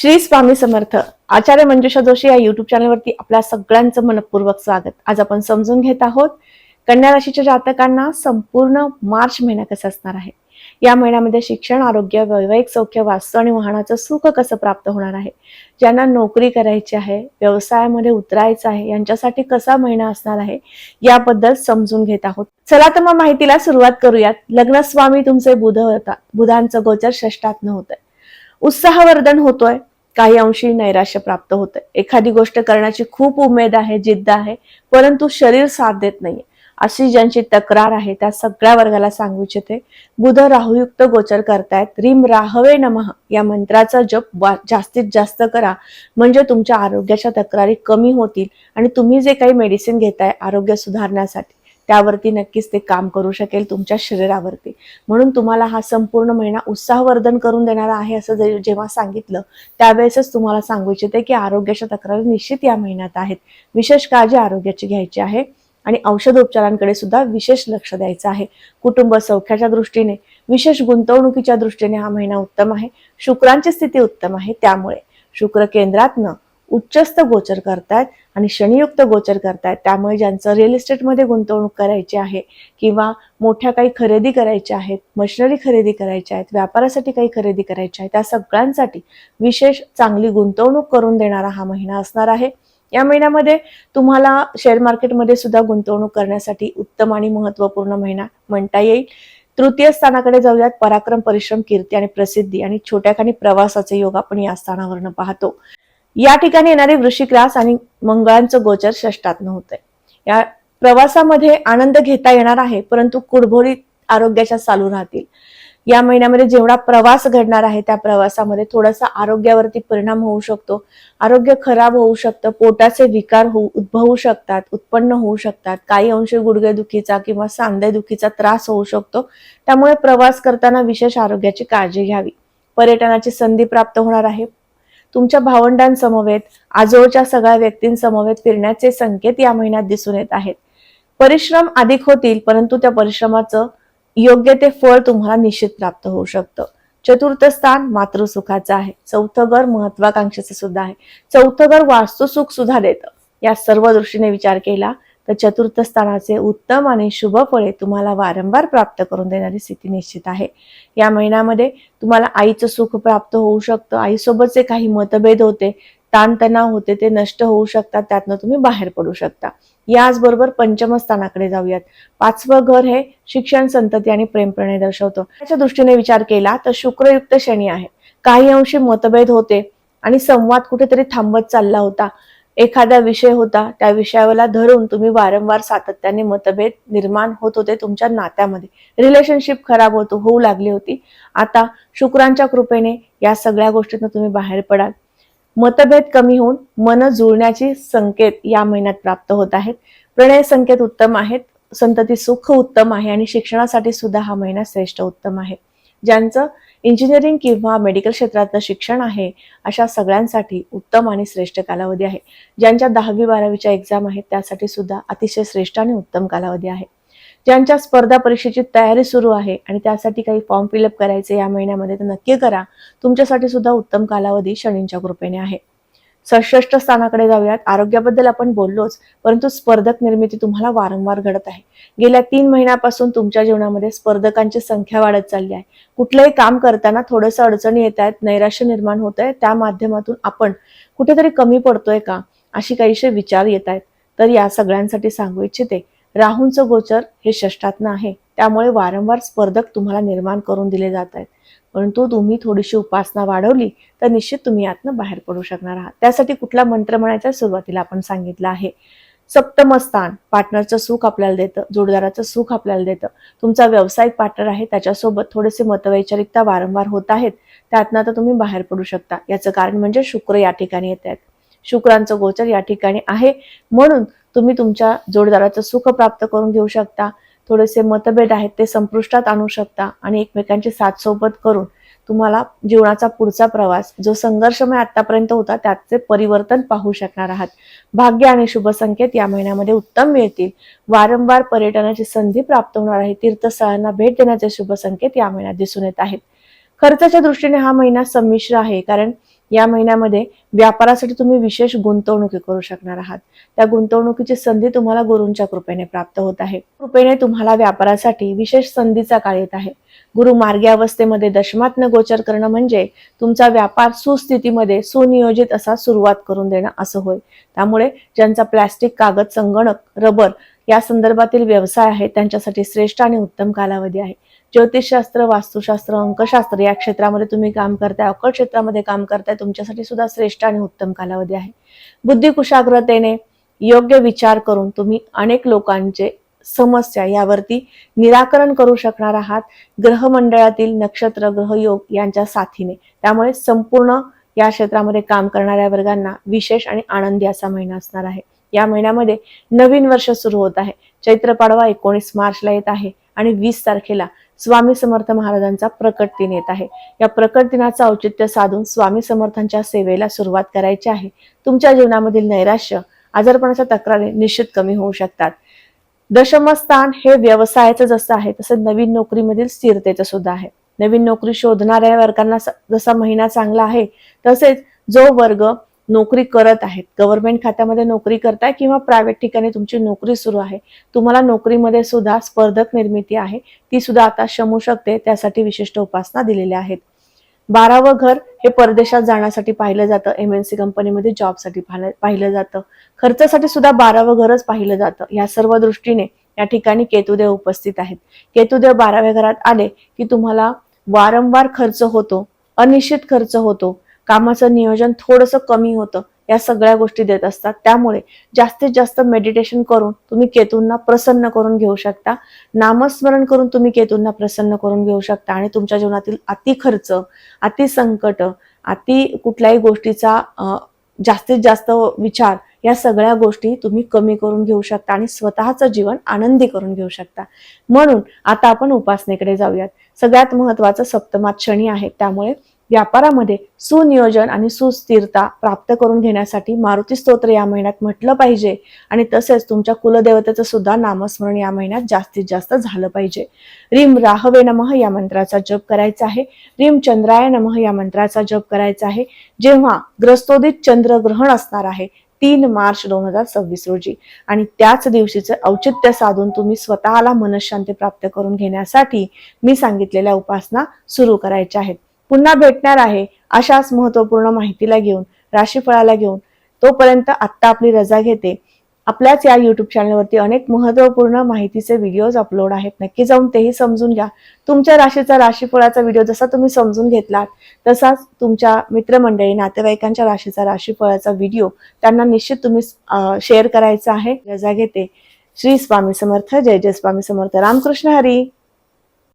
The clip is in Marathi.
श्री स्वामी समर्थ. आचार्य मंजुषा जोशी या युट्यूब चॅनलवरती आपल्या सगळ्यांचं मनपूर्वक स्वागत. आज आपण समजून घेत आहोत कन्या राशीच्या जातकांना संपूर्ण मार्च महिना कसा असणार आहे. या महिन्यामध्ये शिक्षण, आरोग्य, वैवाहिक सौख्य, वास्तू आणि वाहनाचं सुख कसं प्राप्त होणार आहे. ज्यांना नोकरी करायची आहे, व्यवसायामध्ये उतरायचं आहे, यांच्यासाठी कसा महिना असणार आहे याबद्दल समजून घेत आहोत. चला तर मग माहितीला सुरुवात करूयात. लग्नस्वामी तुमचे बुध होता. बुधांचं गोचर षष्ठातनं होतंय. उत्साहवर्धन होतोय, काही अंशी नैराश्य प्राप्त होतंय. एखादी गोष्ट करण्याची खूप उमेद आहे, जिद्द आहे, परंतु शरीर साथ देत नाहीये, अशी ज्यांची तक्रार आहे त्या सगळ्या वर्गाला सांगू इच्छिते. बुध राहुयुक्त गोचर करतायत. रीम राहवे नमः या मंत्राचा जप जास्तीत जास्त करा, म्हणजे तुमच्या आरोग्याच्या तक्रारी कमी होतील आणि तुम्ही जे काही मेडिसिन घेताय आरोग्य सुधारण्यासाठी त्यावरती नक्कीच ते काम करू शकेल तुमच्या शरीरावरती. म्हणून तुम्हाला हा संपूर्ण महिना उत्साहवर्धन करून देणारा आहे असं जेव्हा सांगितलं त्यावेळेसच तुम्हाला सांगू इच्छिते की आरोग्याच्या तक्रारी निश्चित या महिन्यात आहेत. विशेष काळजी आरोग्याची घ्यायची आहे आणि औषधोपचारांकडे सुद्धा विशेष लक्ष द्यायचं आहे. कुटुंब सौख्याच्या दृष्टीने, विशेष गुंतवणुकीच्या दृष्टीने हा महिना उत्तम आहे. शुक्रांची स्थिती उत्तम आहे, त्यामुळे शुक्र केंद्रातनं उच्चस्थ गोचर करतायत आणि शनियुक्त गोचर करतायत. त्यामुळे ज्यांचं रिअल इस्टेटमध्ये गुंतवणूक करायची आहे किंवा मोठ्या काही खरेदी करायच्या आहेत, मशिनरी खरेदी करायच्या आहेत, व्यापारासाठी काही खरेदी करायच्या आहेत, त्या सगळ्यांसाठी विशेष चांगली गुंतवणूक करून देणारा हा महिना असणार आहे. या महिन्यामध्ये तुम्हाला शेअर मार्केटमध्ये सुद्धा गुंतवणूक करण्यासाठी उत्तम आणि महत्वपूर्ण महिना म्हणता येईल. तृतीय स्थानाकडे जाऊयात. पराक्रम, परिश्रम, कीर्ती आणि प्रसिद्धी आणि छोट्याखानी प्रवासाचे योग आपण या स्थानावरनं पाहतो. या ठिकाणी येणारे वृश्चिक रास आणि मंगळांचं गोचर षष्ठातनं होतंय. या प्रवासामध्ये आनंद घेता येणार आहे, परंतु कुडबोडी आरोग्याच्या चालू राहतील. या महिन्यामध्ये जेवढा प्रवास घडणार आहे त्या प्रवासामध्ये थोडासा आरोग्यावरती परिणाम होऊ शकतो. आरोग्य खराब होऊ शकतं, पोटाचे विकार उद्भवू शकतात, उत्पन्न होऊ शकतात. काही अंशी गुडघेदुखीचा किंवा सांधेदुखीचा त्रास होऊ शकतो. त्यामुळे प्रवास करताना विशेष आरोग्याची काळजी घ्यावी. पर्यटनाची संधी प्राप्त होणार आहे. तुमच्या भावंडांसमवेत, आजोळच्या सगळ्या व्यक्तींसमवेत फिरण्याचे संकेत या महिन्यात दिसून येत आहेत. परिश्रम अधिक होतील, परंतु त्या परिश्रमाचं योग्य ते फळ तुम्हाला निश्चित प्राप्त होऊ शकतं. चतुर्थ स्थान मातृसुखाचं आहे. चौथं घर महत्वाकांक्षेचं सुद्धा आहे. चौथं घर वास्तुसुख सुद्धा देतं. या सर्व दृष्टीने विचार केला तर चतुर्थ स्थानाचे उत्तम आणि शुभ फळे तुम्हाला वारंवार प्राप्त करून देणारी स्थिती निश्चित आहे. या महिन्यामध्ये तुम्हाला आईचं सुख प्राप्त होऊ शकतं. आईसोबतचे काही मतभेद होते, ताणतणाव होते, ते नष्ट होऊ शकतात. त्यातनं तुम्ही बाहेर पडू शकता. याचबरोबर पंचम स्थानाकडे जाऊयात. पाचवं घर हे शिक्षण, संतती आणि प्रेमप्रणय दर्शवतो. त्याच्या दृष्टीने विचार केला तर शुक्रयुक्त शनी आहे. काही अंशी मतभेद होते आणि संवाद कुठेतरी थांबत चालला होता. एखादा विषय होता, त्या विषयाला धरून तुम्ही वारंवार सातत्याने मतभेद निर्माण होत होते. तुमच्या नात्यामध्ये रिलेशनशिप खराब होऊ लागली होती. आता शुक्रांच्या कृपेने या सगळ्या गोष्टीतून तुम्ही बाहेर पडाल. मतभेद कमी होऊन मन जुळण्याची संकेत या महिन्यात प्राप्त होत आहेत. प्रणय संकेत उत्तम आहेत. संतती सुख उत्तम आहे आणि शिक्षणासाठी सुद्धा हा महिना श्रेष्ठ उत्तम आहे. ज्यांचं इंजिनिअरिंग किंवा मेडिकल क्षेत्रातलं शिक्षण आहे अशा सगळ्यांसाठी उत्तम आणि श्रेष्ठ कालावधी आहे. ज्यांच्या 10वी-12वीच्या एक्झाम आहेत त्यासाठी सुद्धा अतिशय श्रेष्ठ आणि उत्तम कालावधी आहे. ज्यांच्या स्पर्धा परीक्षेची तयारी सुरू आहे आणि त्यासाठी काही फॉर्म फिलअप करायचे या महिन्यामध्ये तर नक्की करा. तुमच्यासाठी सुद्धा उत्तम कालावधी शनींच्या कृपेने आहे. षष्ठ स्थानाकडे जाऊयात. आरोग्याबद्दल आपण बोललोच, परंतु स्पर्धक निर्मिती तुम्हाला वारंवार घडत आहे. गेल्या 3 महिन्यापासून तुमच्या जीवनामध्ये स्पर्धकांची संख्या वाढत चालली आहे. कुठलंही काम करताना थोडंसं अडचणी येत आहेत, नैराश्य निर्माण होत आहे. त्या माध्यमातून आपण कुठेतरी कमी पडतोय का अशी काहीशे विचार येत आहेत. तर या सगळ्यांसाठी सांगू इच्छिते, राहूंचं गोचर हे षष्ठातनं आहे. त्यामुळे वारंवार स्पर्धक तुम्हाला निर्माण करून दिले जात आहेत. परंतु तुम्ही थोडीशी उपासना वाढवली तर निश्चित तुम्ही यातनं बाहेर पडू शकणार आहात. त्यासाठी कुठला मंत्र म्हणायचा सुरुवातीला आपण सांगितलं आहे. सप्तम स्थान पार्टनरचं सुख आपल्याला देतं, जोडदाराचं सुख आपल्याला देतं. तुमचा व्यावसायिक पार्टनर आहे त्याच्यासोबत थोडेसे मतवैचारिकता वारंवार होत आहेत, त्यातनं आता तुम्ही बाहेर पडू शकता. याचं कारण म्हणजे शुक्र या ठिकाणी येत आहेत. शुक्रांचं गोचर या ठिकाणी आहे, म्हणून तुम्ही तुमच्या जोडदाराचं सुख प्राप्त करून घेऊ शकता. थोडेसे मतभेद आहेत ते संपुष्टात आणू शकता आणि एकमेकांची साथ सोबत करून तुम्हाला जीवनाचा पुढचा प्रवास जो संघर्षमय आतापर्यंत होता त्याचे परिवर्तन पाहू शकणार आहात. भाग्य आणि शुभ संकेत या महिन्यामध्ये उत्तम मिळतील. वारंवार पर्यटनाची संधी प्राप्त होणार आहे. तीर्थस्थळांना भेट देण्याचे शुभ संकेत या महिन्यात दिसून येत आहेत. खर्चाच्या दृष्टीने हा महिना संमिश्र आहे, कारण या महिन्यामध्ये व्यापारासाठी तुम्ही विशेष गुंतवणुकी करू शकणार आहात. त्या गुंतवणुकीची संधी तुम्हाला गुरूंच्या कृपेने प्राप्त होत आहे. कृपेने तुम्हाला व्यापारासाठी विशेष संधीचा काळ येत आहे. गुरु मार्गी अवस्थेमध्ये दशमात्न गोचर करणं म्हणजे तुमचा व्यापार सुस्थितीमध्ये सुनियोजित असा सुरुवात करून देणं असं होय. त्यामुळे ज्यांचा प्लास्टिक, कागद, संगणक, रबर या संदर्भातील व्यवसाय आहे त्यांच्यासाठी श्रेष्ठ आणि उत्तम कालावधी आहे. ज्योतिषशास्त्र, वास्तुशास्त्र, अंकशास्त्र या क्षेत्रामध्ये तुम्ही काम करताय, अक्कल क्षेत्रामध्ये काम करताय, तुमच्यासाठी सुद्धा श्रेष्ठ आणि उत्तम कालावधी आहे. बुद्धी कुशाग्रतेने योग्य विचार करून तुम्ही अनेक लोकांचे समस्या यावरती निराकरण करू शकणार आहात ग्रहमंडळातील नक्षत्र, ग्रहयोग यांच्या साथीने. त्यामुळे संपूर्ण या क्षेत्रामध्ये काम करणाऱ्या वर्गांना विशेष आणि आनंदी असा महिना असणार आहे. या महिन्यामध्ये नवीन वर्ष सुरू होत आहे. चैत्र पाडवा 19 मार्चला येत आहे आणि 20 तारखेला स्वामी समर्थ महाराजांचा प्रकट दिन येत आहे. या प्रकट दिनाचं औचित्य साधून स्वामी समर्थांच्या सेवेला सुरुवात करायची आहे. तुमच्या जीवनामधील नैराश्य, आजारपणाच्या तक्रारी निश्चित कमी होऊ शकतात. दशमस्थान हे व्यवसायाचं जसं आहे तसं नवीन नोकरीमधील स्थिरतेचं सुद्धा आहे. नवीन नोकरी शोधणाऱ्या वर्गांना जसा महिना चांगला आहे तसेच जो वर्ग नोकरी करत आहेत, गव्हर्नमेंट खात्यामध्ये नोकरी करताय किंवा प्रायव्हेट ठिकाणी तुमची नोकरी सुरू आहे, तुम्हाला नोकरीमध्ये सुद्धा स्पर्धक निर्मिती आहे, ती सुद्धा आता शमू शकते. त्यासाठी विशिष्ट उपासना दिलेल्या आहेत. 12वं घर हे परदेशात जाण्यासाठी पाहिलं जातं. MNC कंपनीमध्ये जॉबसाठी पाहिलं जातं. खर्चासाठी सुद्धा 12वं घरच पाहिलं जातं. या सर्व दृष्टीने या ठिकाणी केतुदेव उपस्थित आहेत. केतुदेव 12व्या घरात आले की तुम्हाला वारंवार खर्च होतो, अनिश्चित खर्च होतो, कामाचं नियोजन थोडंसं कमी होतं, या सगळ्या गोष्टी देत असतात. त्यामुळे जास्तीत जास्त मेडिटेशन करून तुम्ही केतूंना प्रसन्न करून घेऊ शकता. नामस्मरण करून तुम्ही केतूंना प्रसन्न करून घेऊ शकता आणि तुमच्या जीवनातील अति खर्च, अति संकट, अति कुठल्याही गोष्टीचा जास्तीत जास्त विचार या सगळ्या गोष्टी तुम्ही कमी करून घेऊ शकता आणि स्वतःचं जीवन आनंदी करून घेऊ शकता. म्हणून आता आपण उपासनेकडे जाऊयात. सगळ्यात महत्वाचं सप्तमात शनी आहे. त्यामुळे व्यापारामध्ये सुनियोजन आणि सुस्थिरता प्राप्त करून घेण्यासाठी मारुती स्तोत्र या महिन्यात म्हटलं पाहिजे आणि तसेच तुमच्या कुलदेवतेचं सुद्धा नामस्मरण या महिन्यात जास्तीत जास्त झालं पाहिजे. रीम राहवे नमः या मंत्राचा जप करायचा आहे. रीम चंद्राय नमः या मंत्राचा जप करायचा आहे. जेव्हा ग्रस्तोदित चंद्रग्रहण असणार आहे 3 मार्च 2026 रोजी आणि त्याच दिवशीचे औचित्य साधून तुम्ही स्वतःला मनःशांती प्राप्त करून घेण्यासाठी मी सांगितलेल्या उपासना सुरू करायच्या आहेत. पुन्हा भेटणार आहे अशाच महत्वपूर्ण माहितीला घेऊन, राशीफळाला घेऊन. तोपर्यंत आत्ता आपली रजा घेते. आपल्याच या YouTube चॅनलवरती अनेक महत्वपूर्ण माहितीचे व्हिडिओज अपलोड आहेत. नक्की जाऊन तेही समजून घ्या. तुमच्या राशीचा राशीफळाचा व्हिडिओ जसा तुम्ही समजून घेतलात तसाच तुमच्या मित्रमंडळी, नातेवाईकांच्या राशीचा राशीफळाचा व्हिडिओ त्यांना निश्चित तुम्ही शेअर करायचा आहे. रजा घेते. श्री स्वामी समर्थ. जय जय स्वामी समर्थ. रामकृष्ण हरी.